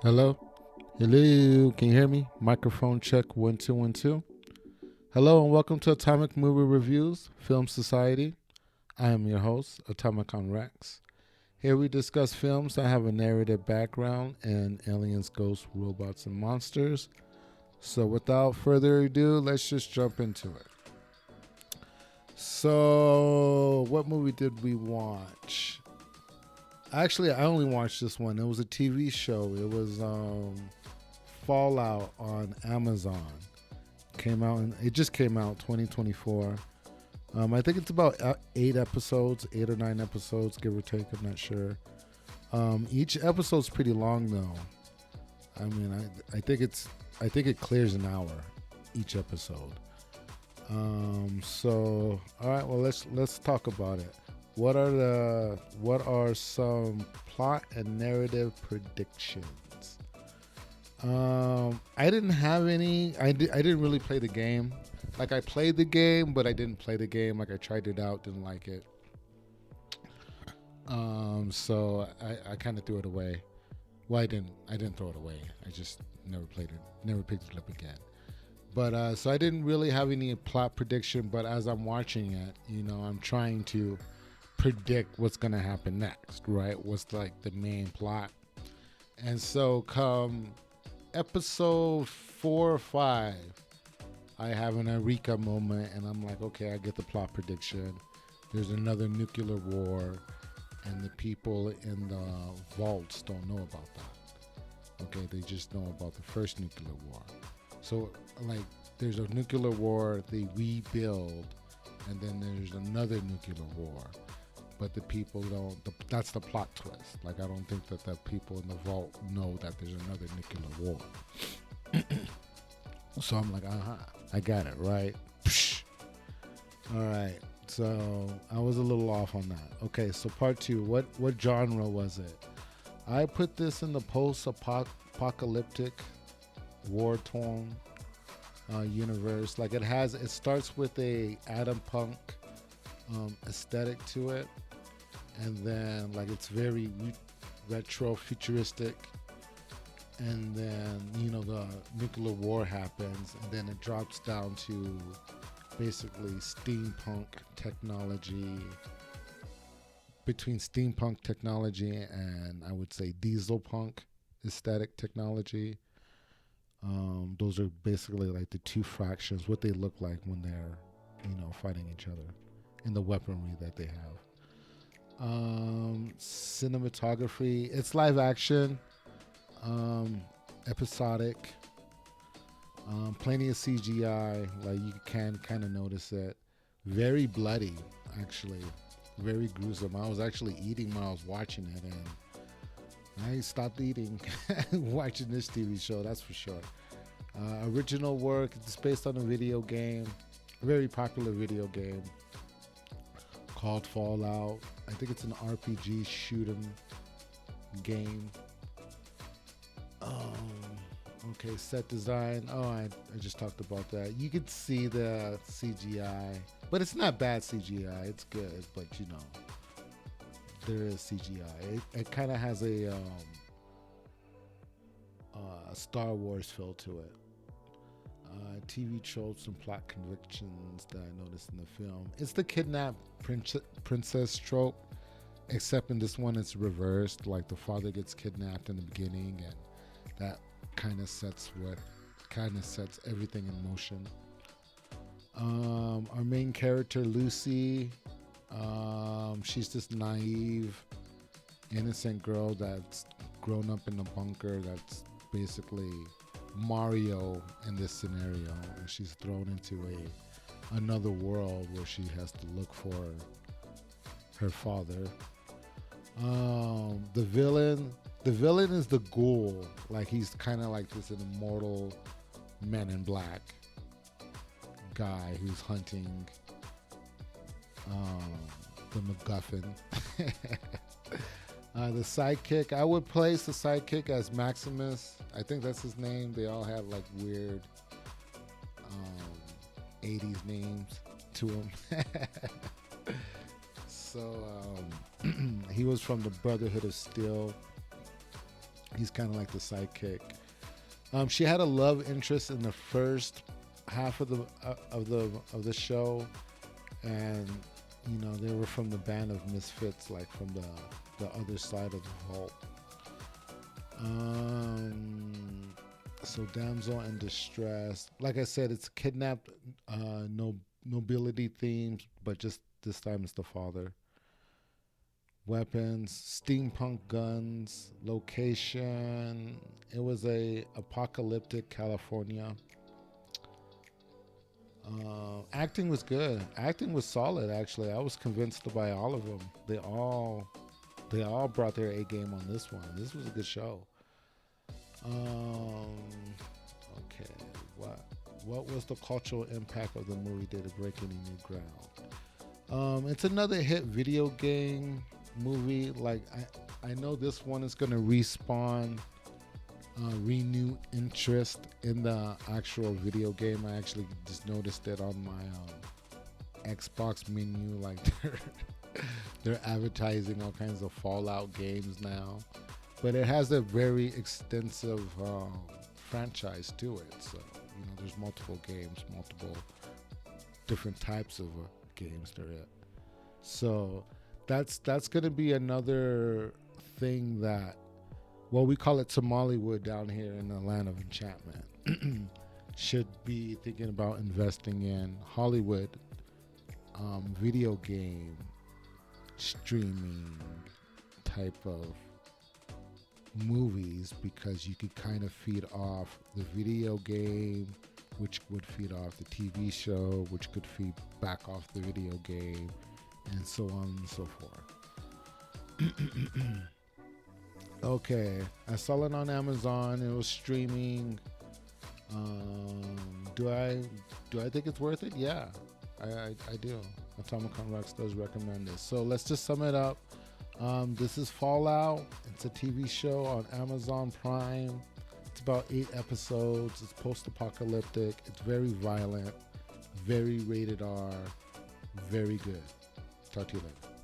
Hello? Hello? Can you hear me? Microphone check 1 2 1 2. Hello and welcome to Atomic Movie Reviews, Film Society. I am your host, Atomicon Rex. Here we discuss films that have a narrative background and aliens, ghosts, robots, and monsters. So without further ado, let's just jump into it. So, what movie did we watch? Actually, I only watched this one. It was a TV show. It was Fallout on Amazon. It just came out 2024. I think it's about 8 or 9 episodes, give or take. I'm not sure. Each episode's pretty long though. I mean, I think it clears an hour each episode. So all right, well let's talk about it. What are some plot and narrative predictions? I didn't have any. I didn't really play the game. Like I played the game, but I didn't play the game. Like I tried it out, didn't like it. So I kind of threw it away. Well, I didn't throw it away. I just never played it. Never picked it up again. But so I didn't really have any plot prediction. But as I'm watching it, I'm trying to predict what's gonna happen next. Right? What's like the main plot? And so come episode 4 or 5, I have an eureka moment, and I'm like, okay, I get the plot prediction. There's another nuclear war, and the people in the vaults don't know about that. Okay, they just know about the first nuclear war. So, like, there's a nuclear war, they rebuild, and then there's another nuclear war. But the people don't, that's the plot twist. Like, I don't think that the people in the vault know that there's another nuclear war. So I'm like, I got it, right? Psh. All right. So I was a little off on that. Okay, so part 2, what genre was it? I put this in the post-apocalyptic, war-torn universe. Like it starts with a Adam Punk aesthetic to it, and then like it's very retro futuristic, and then the nuclear war happens, and then it drops down to basically steampunk technology, between steampunk technology and I would say diesel punk aesthetic technology. Those are basically like the two fractions, what they look like when they're fighting each other, and the weaponry that they have. Cinematography, it's live action, episodic, plenty of CGI, like you can kind of notice it. Very bloody, actually, very gruesome. I was actually eating while I was watching it, and I stopped eating watching this TV show, that's for sure. Original work, it's based on a video game, a very popular video game called Fallout. I think it's an RPG shoot 'em game. Okay, set design. Oh, I just talked about that. You could see the CGI, but it's not bad CGI. It's good, but there is CGI. It kind of has a Star Wars feel to it. TV tropes and plot convictions that I noticed in the film. It's the kidnapped princess trope, except in this one it's reversed. Like the father gets kidnapped in the beginning, and that kind of sets everything in motion. Our main character Lucy, she's this naive, innocent girl that's grown up in a bunker. That's basically Mario in this scenario, and she's thrown into another world where she has to look for her father. The villain is the Ghoul. Like he's kind of like this immortal Men in Black guy who's hunting the MacGuffin. The sidekick, I would place the sidekick as Maximus. I think that's his name. They all have like weird 80s names to him. So he was from the Brotherhood of Steel. He's kind of like the sidekick. She had a love interest in the first half of the show, and they were from the band of misfits, like from the other side of the vault. So damsel in distress. Like I said, it's kidnapped, no nobility themes, but just this time it's the father. Weapons, steampunk guns, location. It was a apocalyptic California. Acting was good. Acting was solid. Actually, I was convinced by all of them. They all brought their A game on this one. This was a good show. Okay, what was the cultural impact of the movie? Did it break any new ground? It's another hit video game movie. Like I know this one is gonna respawn, renew interest in the actual video game. I actually just noticed it on my Xbox menu. Like they're advertising all kinds of Fallout games now, but it has a very extensive franchise to it. So there's multiple games, multiple different types of games there. So that's gonna be another thing that, well, we call it Somalywood down here in the land of enchantment. Should be thinking about investing in Hollywood video game streaming type of movies, because you could kind of feed off the video game, which would feed off the TV show, which could feed back off the video game, and so on and so forth. Okay, I saw it on Amazon. It was streaming. Do I think it's worth it? Yeah, I do. Atomicon Rex does recommend this. So let's just sum it up. This is Fallout. It's a TV show on Amazon Prime. It's about 8 episodes. It's post-apocalyptic. It's very violent, very rated R, very good. Talk to you later.